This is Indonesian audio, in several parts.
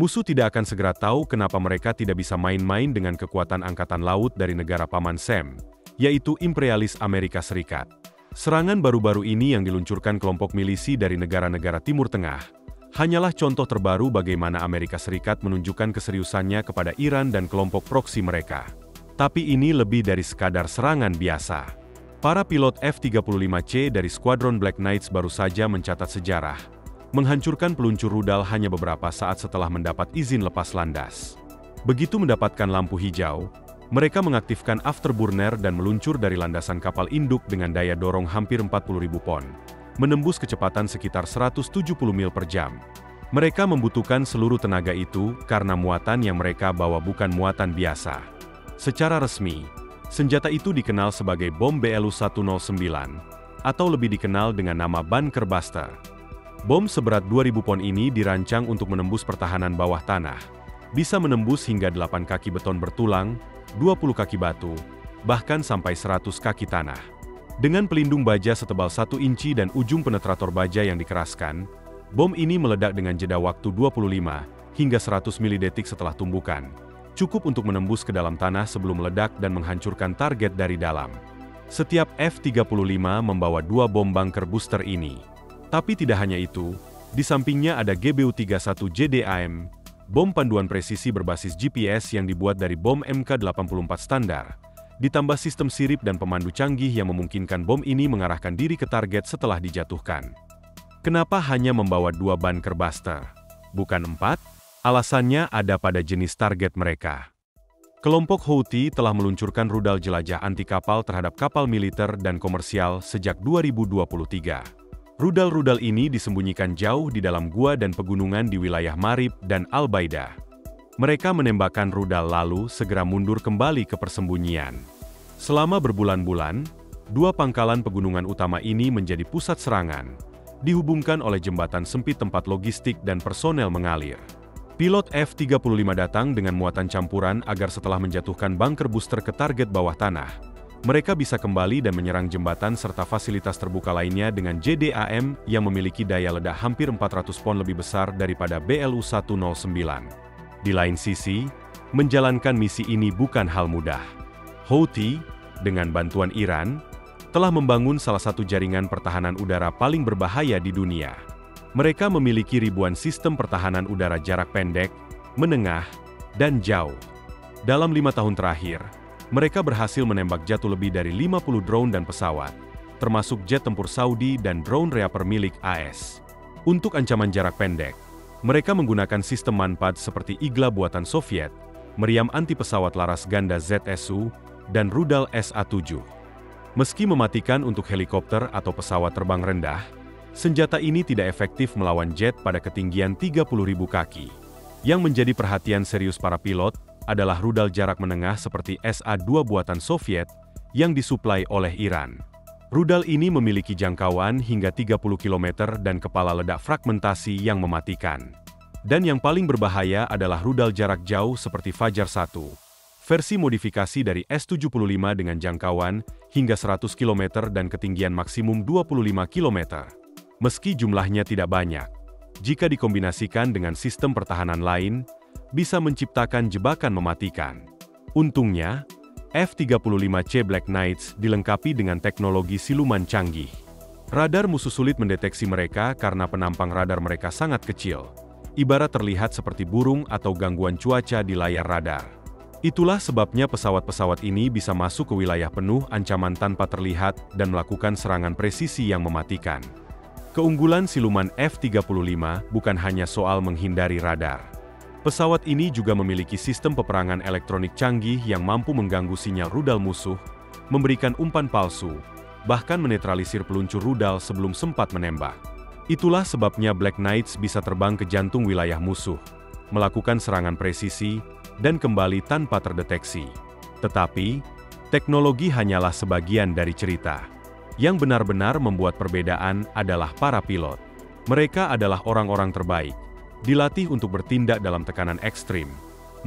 Musuh tidak akan segera tahu kenapa mereka tidak bisa main-main dengan kekuatan angkatan laut dari negara Paman Sam, yaitu imperialis Amerika Serikat. Serangan baru-baru ini yang diluncurkan kelompok milisi dari negara-negara Timur Tengah, hanyalah contoh terbaru bagaimana Amerika Serikat menunjukkan keseriusannya kepada Iran dan kelompok proksi mereka. Tapi ini lebih dari sekadar serangan biasa. Para pilot F-35C dari Skuadron Black Knights baru saja mencatat sejarah, menghancurkan peluncur rudal hanya beberapa saat setelah mendapat izin lepas landas. Begitu mendapatkan lampu hijau, mereka mengaktifkan afterburner dan meluncur dari landasan kapal induk dengan daya dorong hampir 40.000 pon, menembus kecepatan sekitar 170 mil per jam. Mereka membutuhkan seluruh tenaga itu karena muatan yang mereka bawa bukan muatan biasa. Secara resmi, senjata itu dikenal sebagai bom BLU-109, atau lebih dikenal dengan nama Bunker Buster. Bom seberat 2.000 pon ini dirancang untuk menembus pertahanan bawah tanah, bisa menembus hingga 8 kaki beton bertulang, 20 kaki batu, bahkan sampai 100 kaki tanah. Dengan pelindung baja setebal 1 inci dan ujung penetrator baja yang dikeraskan, bom ini meledak dengan jeda waktu 25 hingga 100 milidetik setelah tumbukan. Cukup untuk menembus ke dalam tanah sebelum meledak dan menghancurkan target dari dalam. Setiap F-35 membawa 2 bom bunker booster ini. Tapi tidak hanya itu, di sampingnya ada GBU-31JDAM, bom panduan presisi berbasis GPS yang dibuat dari bom MK-84 standar, ditambah sistem sirip dan pemandu canggih yang memungkinkan bom ini mengarahkan diri ke target setelah dijatuhkan. Kenapa hanya membawa 2 bunker buster, bukan 4? Alasannya ada pada jenis target mereka. Kelompok Houthi telah meluncurkan rudal jelajah anti kapal terhadap kapal militer dan komersial sejak 2023. Rudal-rudal ini disembunyikan jauh di dalam gua dan pegunungan di wilayah Marib dan Al-Baida. Mereka menembakkan rudal lalu segera mundur kembali ke persembunyian. Selama berbulan-bulan, 2 pangkalan pegunungan utama ini menjadi pusat serangan, dihubungkan oleh jembatan sempit tempat logistik dan personel mengalir. Pilot F-35 datang dengan muatan campuran agar setelah menjatuhkan bunker booster ke target bawah tanah, mereka bisa kembali dan menyerang jembatan serta fasilitas terbuka lainnya dengan JDAM yang memiliki daya ledak hampir 400 pon lebih besar daripada BLU-109. Di lain sisi, menjalankan misi ini bukan hal mudah. Houthi, dengan bantuan Iran, telah membangun salah satu jaringan pertahanan udara paling berbahaya di dunia. Mereka memiliki ribuan sistem pertahanan udara jarak pendek, menengah, dan jauh. Dalam 5 tahun terakhir, mereka berhasil menembak jatuh lebih dari 50 drone dan pesawat, termasuk jet tempur Saudi dan drone Reaper milik AS. Untuk ancaman jarak pendek, mereka menggunakan sistem manpad seperti Igla buatan Soviet, meriam anti-pesawat laras ganda ZSU, dan rudal SA-7. Meski mematikan untuk helikopter atau pesawat terbang rendah, senjata ini tidak efektif melawan jet pada ketinggian 30.000 kaki. Yang menjadi perhatian serius para pilot adalah rudal jarak menengah seperti SA-2 buatan Soviet yang disuplai oleh Iran. Rudal ini memiliki jangkauan hingga 30 km dan kepala ledak fragmentasi yang mematikan. Dan yang paling berbahaya adalah rudal jarak jauh seperti Fajar 1, versi modifikasi dari S-75 dengan jangkauan hingga 100 km dan ketinggian maksimum 25 km. Meski jumlahnya tidak banyak, jika dikombinasikan dengan sistem pertahanan lain, bisa menciptakan jebakan mematikan. Untungnya, F-35C Black Knights dilengkapi dengan teknologi siluman canggih. Radar musuh sulit mendeteksi mereka karena penampang radar mereka sangat kecil, ibarat terlihat seperti burung atau gangguan cuaca di layar radar. Itulah sebabnya pesawat-pesawat ini bisa masuk ke wilayah penuh ancaman tanpa terlihat dan melakukan serangan presisi yang mematikan. Keunggulan siluman F-35 bukan hanya soal menghindari radar. Pesawat ini juga memiliki sistem peperangan elektronik canggih yang mampu mengganggu sinyal rudal musuh, memberikan umpan palsu, bahkan menetralisir peluncur rudal sebelum sempat menembak. Itulah sebabnya Black Knights bisa terbang ke jantung wilayah musuh, melakukan serangan presisi, dan kembali tanpa terdeteksi. Tetapi, teknologi hanyalah sebagian dari cerita. Yang benar-benar membuat perbedaan adalah para pilot. Mereka adalah orang-orang terbaik, dilatih untuk bertindak dalam tekanan ekstrim,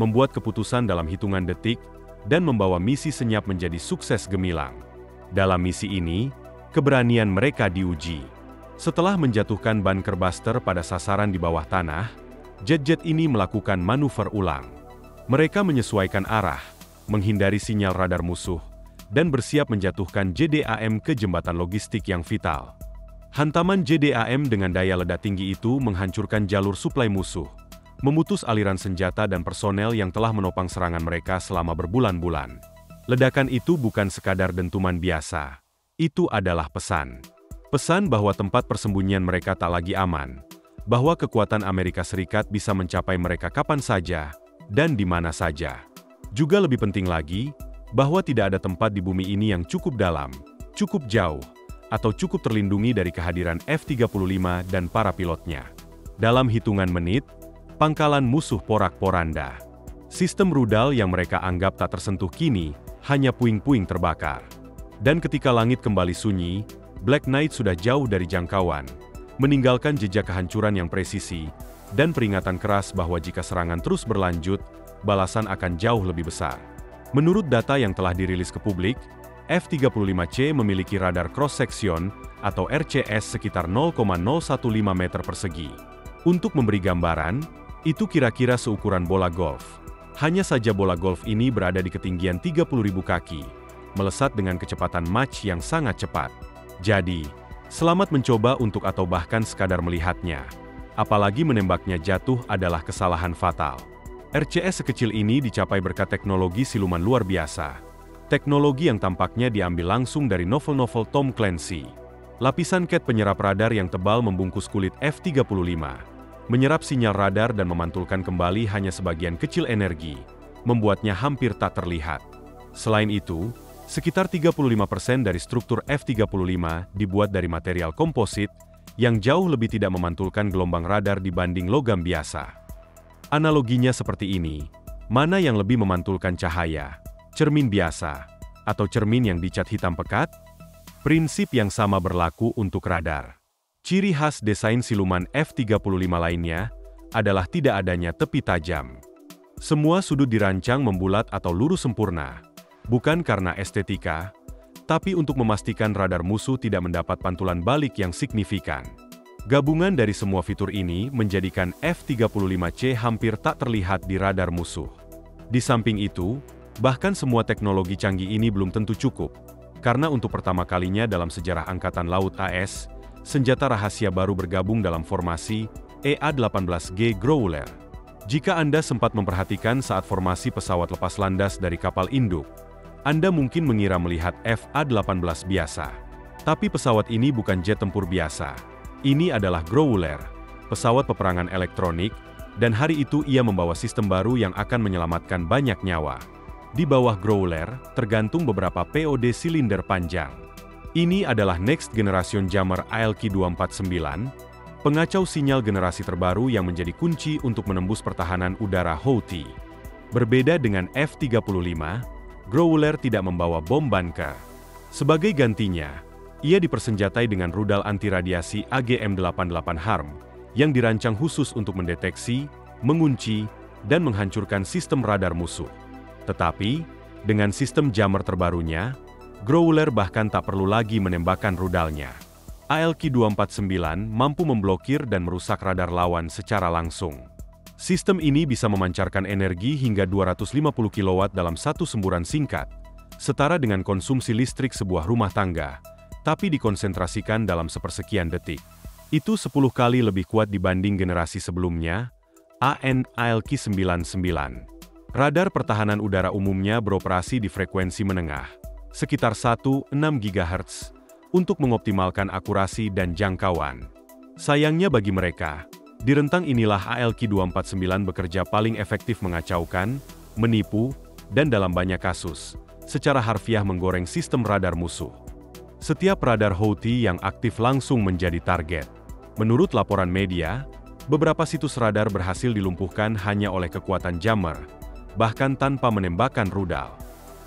membuat keputusan dalam hitungan detik, dan membawa misi senyap menjadi sukses gemilang. Dalam misi ini, keberanian mereka diuji. Setelah menjatuhkan bunker buster pada sasaran di bawah tanah, jet-jet ini melakukan manuver ulang. Mereka menyesuaikan arah, menghindari sinyal radar musuh, dan bersiap menjatuhkan JDAM ke jembatan logistik yang vital. Hantaman JDAM dengan daya ledak tinggi itu menghancurkan jalur suplai musuh, memutus aliran senjata dan personel yang telah menopang serangan mereka selama berbulan-bulan. Ledakan itu bukan sekadar dentuman biasa. Itu adalah pesan. Pesan bahwa tempat persembunyian mereka tak lagi aman, bahwa kekuatan Amerika Serikat bisa mencapai mereka kapan saja, dan di mana saja. Juga lebih penting lagi, bahwa tidak ada tempat di bumi ini yang cukup dalam, cukup jauh, atau cukup terlindungi dari kehadiran F-35 dan para pilotnya. Dalam hitungan menit, pangkalan musuh porak-poranda. Sistem rudal yang mereka anggap tak tersentuh kini, hanya puing-puing terbakar. Dan ketika langit kembali sunyi, Black Knight sudah jauh dari jangkauan, meninggalkan jejak kehancuran yang presisi, dan peringatan keras bahwa jika serangan terus berlanjut, balasan akan jauh lebih besar. Menurut data yang telah dirilis ke publik, F-35C memiliki radar cross-section atau RCS sekitar 0,015 meter persegi. Untuk memberi gambaran, itu kira-kira seukuran bola golf. Hanya saja bola golf ini berada di ketinggian 30.000 kaki, melesat dengan kecepatan Mach yang sangat cepat. Jadi, selamat mencoba untuk atau bahkan sekadar melihatnya. Apalagi menembaknya jatuh adalah kesalahan fatal. RCS sekecil ini dicapai berkat teknologi siluman luar biasa. Teknologi yang tampaknya diambil langsung dari novel-novel Tom Clancy. Lapisan cat penyerap radar yang tebal membungkus kulit F-35, menyerap sinyal radar dan memantulkan kembali hanya sebagian kecil energi, membuatnya hampir tak terlihat. Selain itu, sekitar 35% dari struktur F-35 dibuat dari material komposit, yang jauh lebih tidak memantulkan gelombang radar dibanding logam biasa. Analoginya seperti ini, mana yang lebih memantulkan cahaya, cermin biasa, atau cermin yang dicat hitam pekat? Prinsip yang sama berlaku untuk radar. Ciri khas desain siluman F-35 lainnya adalah tidak adanya tepi tajam. Semua sudut dirancang membulat atau lurus sempurna, bukan karena estetika, tapi untuk memastikan radar musuh tidak mendapat pantulan balik yang signifikan. Gabungan dari semua fitur ini menjadikan F-35C hampir tak terlihat di radar musuh. Di samping itu, bahkan semua teknologi canggih ini belum tentu cukup, karena untuk pertama kalinya dalam sejarah Angkatan Laut AS, senjata rahasia baru bergabung dalam formasi EA-18G Growler. Jika Anda sempat memperhatikan saat formasi pesawat lepas landas dari kapal induk, Anda mungkin mengira melihat FA-18 biasa. Tapi pesawat ini bukan jet tempur biasa. Ini adalah Growler, pesawat peperangan elektronik, dan hari itu ia membawa sistem baru yang akan menyelamatkan banyak nyawa. Di bawah Growler, tergantung beberapa POD silinder panjang. Ini adalah Next Generation Jammer ALK-249, pengacau sinyal generasi terbaru yang menjadi kunci untuk menembus pertahanan udara Houthi. Berbeda dengan F-35, Growler tidak membawa bom bunker. Sebagai gantinya, ia dipersenjatai dengan rudal anti-radiasi AGM-88 HARM yang dirancang khusus untuk mendeteksi, mengunci, dan menghancurkan sistem radar musuh. Tetapi, dengan sistem jammer terbarunya, Growler bahkan tak perlu lagi menembakkan rudalnya. ALK-249 mampu memblokir dan merusak radar lawan secara langsung. Sistem ini bisa memancarkan energi hingga 250 kW dalam satu semburan singkat, setara dengan konsumsi listrik sebuah rumah tangga, tapi dikonsentrasikan dalam sepersekian detik. Itu 10 kali lebih kuat dibanding generasi sebelumnya, AN/ALK-99. Radar pertahanan udara umumnya beroperasi di frekuensi menengah, sekitar 1,6 GHz, untuk mengoptimalkan akurasi dan jangkauan. Sayangnya bagi mereka, di rentang inilah ALK-249 bekerja paling efektif mengacaukan, menipu, dan dalam banyak kasus, secara harfiah menggoreng sistem radar musuh. Setiap radar Houthi yang aktif langsung menjadi target. Menurut laporan media, beberapa situs radar berhasil dilumpuhkan hanya oleh kekuatan jammer, bahkan tanpa menembakkan rudal.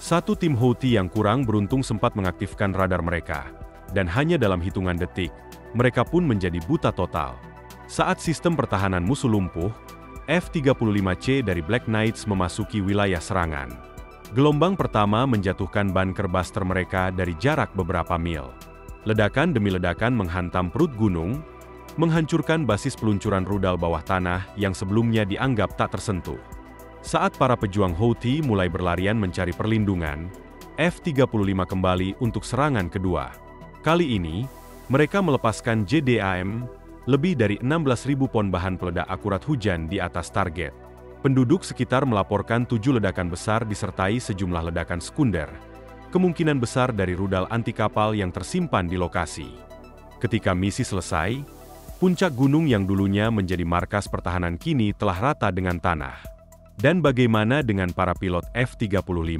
Satu tim Houthi yang kurang beruntung sempat mengaktifkan radar mereka, dan hanya dalam hitungan detik, mereka pun menjadi buta total. Saat sistem pertahanan musuh lumpuh, F-35C dari Black Knights memasuki wilayah serangan. Gelombang pertama menjatuhkan bunker buster mereka dari jarak beberapa mil. Ledakan demi ledakan menghantam perut gunung, menghancurkan basis peluncuran rudal bawah tanah yang sebelumnya dianggap tak tersentuh. Saat para pejuang Houthi mulai berlarian mencari perlindungan, F-35 kembali untuk serangan kedua. Kali ini, mereka melepaskan JDAM, lebih dari 16.000 pon bahan peledak akurat hujan di atas target. Penduduk sekitar melaporkan 7 ledakan besar disertai sejumlah ledakan sekunder, kemungkinan besar dari rudal anti kapal yang tersimpan di lokasi. Ketika misi selesai, puncak gunung yang dulunya menjadi markas pertahanan kini telah rata dengan tanah. Dan bagaimana dengan para pilot F-35?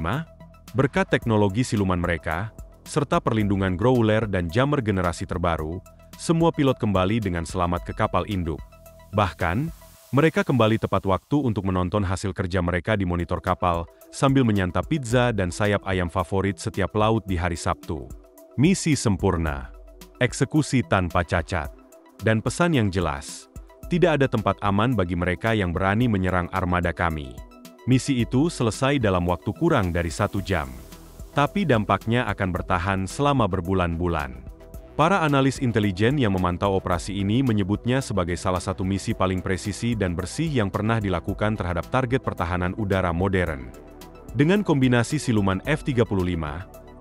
Berkat teknologi siluman mereka, serta perlindungan Growler dan jammer generasi terbaru, semua pilot kembali dengan selamat ke kapal induk. Bahkan, mereka kembali tepat waktu untuk menonton hasil kerja mereka di monitor kapal, sambil menyantap pizza dan sayap ayam favorit setiap laut di hari Sabtu. Misi sempurna, eksekusi tanpa cacat, dan pesan yang jelas. Tidak ada tempat aman bagi mereka yang berani menyerang armada kami. Misi itu selesai dalam waktu kurang dari 1 jam. Tapi dampaknya akan bertahan selama berbulan-bulan. Para analis intelijen yang memantau operasi ini menyebutnya sebagai salah satu misi paling presisi dan bersih yang pernah dilakukan terhadap target pertahanan udara modern. Dengan kombinasi siluman F-35,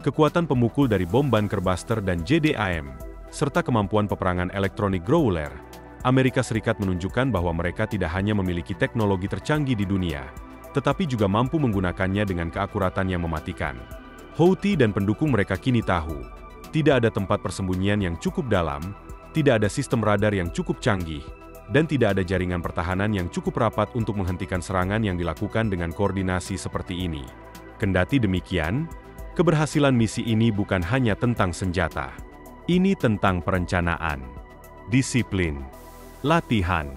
kekuatan pemukul dari bom bunker buster dan JDAM, serta kemampuan peperangan elektronik Growler, Amerika Serikat menunjukkan bahwa mereka tidak hanya memiliki teknologi tercanggih di dunia, tetapi juga mampu menggunakannya dengan keakuratan yang mematikan. Houthi dan pendukung mereka kini tahu, tidak ada tempat persembunyian yang cukup dalam, tidak ada sistem radar yang cukup canggih, dan tidak ada jaringan pertahanan yang cukup rapat untuk menghentikan serangan yang dilakukan dengan koordinasi seperti ini. Kendati demikian, keberhasilan misi ini bukan hanya tentang senjata. Ini tentang perencanaan, disiplin, latihan,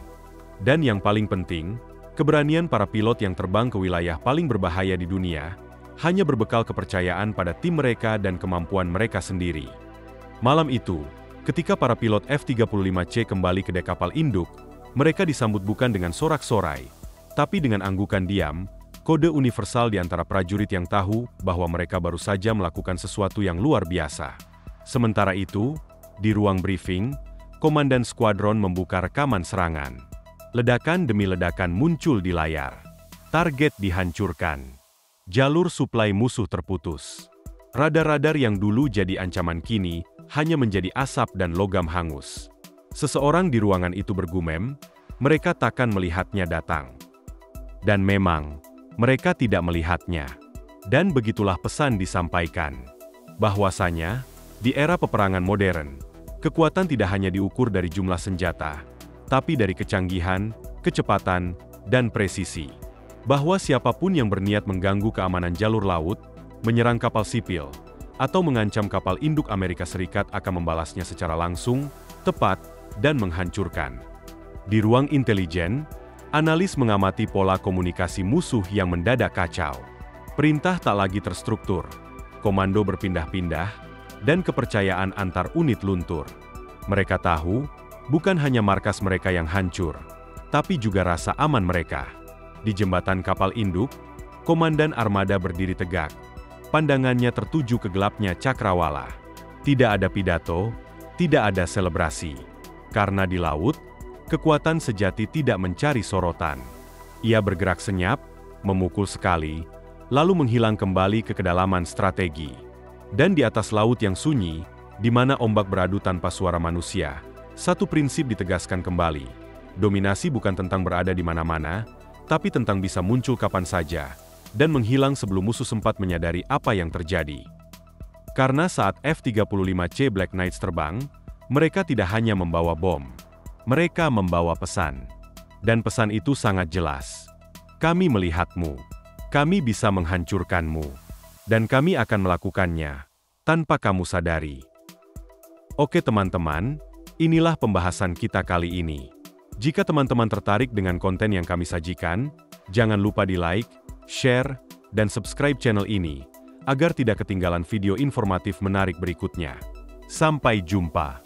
dan yang paling penting, keberanian para pilot yang terbang ke wilayah paling berbahaya di dunia, hanya berbekal kepercayaan pada tim mereka dan kemampuan mereka sendiri. Malam itu, ketika para pilot F-35C kembali ke dek kapal induk, mereka disambut bukan dengan sorak-sorai, tapi dengan anggukan diam, kode universal di antara prajurit yang tahu bahwa mereka baru saja melakukan sesuatu yang luar biasa. Sementara itu, di ruang briefing, Komandan Skuadron membuka rekaman serangan. Ledakan demi ledakan muncul di layar. Target dihancurkan. Jalur suplai musuh terputus. Radar-radar yang dulu jadi ancaman kini, hanya menjadi asap dan logam hangus. Seseorang di ruangan itu bergumam, mereka takkan melihatnya datang. Dan memang, mereka tidak melihatnya. Dan begitulah pesan disampaikan. Bahwasanya, di era peperangan modern, kekuatan tidak hanya diukur dari jumlah senjata, tapi dari kecanggihan, kecepatan, dan presisi. Bahwa siapapun yang berniat mengganggu keamanan jalur laut, menyerang kapal sipil, atau mengancam kapal induk Amerika Serikat akan membalasnya secara langsung, tepat, dan menghancurkan. Di ruang intelijen, analis mengamati pola komunikasi musuh yang mendadak kacau. Perintah tak lagi terstruktur, komando berpindah-pindah, dan kepercayaan antar unit luntur. Mereka tahu, bukan hanya markas mereka yang hancur, tapi juga rasa aman mereka. Di jembatan kapal induk, komandan armada berdiri tegak. Pandangannya tertuju ke gelapnya cakrawala. Tidak ada pidato, tidak ada selebrasi. Karena di laut, kekuatan sejati tidak mencari sorotan. Ia bergerak senyap, memukul sekali, lalu menghilang kembali ke kedalaman strategi. Dan di atas laut yang sunyi, di mana ombak beradu tanpa suara manusia, satu prinsip ditegaskan kembali. Dominasi bukan tentang berada di mana-mana, tapi tentang bisa muncul kapan saja, dan menghilang sebelum musuh sempat menyadari apa yang terjadi. Karena saat F-35C Black Knights terbang, mereka tidak hanya membawa bom, mereka membawa pesan. Dan pesan itu sangat jelas. Kami melihatmu, kami bisa menghancurkanmu, dan kami akan melakukannya, tanpa kamu sadari. Oke teman-teman, inilah pembahasan kita kali ini. Jika teman-teman tertarik dengan konten yang kami sajikan, jangan lupa di like, share, dan subscribe channel ini, agar tidak ketinggalan video informatif menarik berikutnya. Sampai jumpa.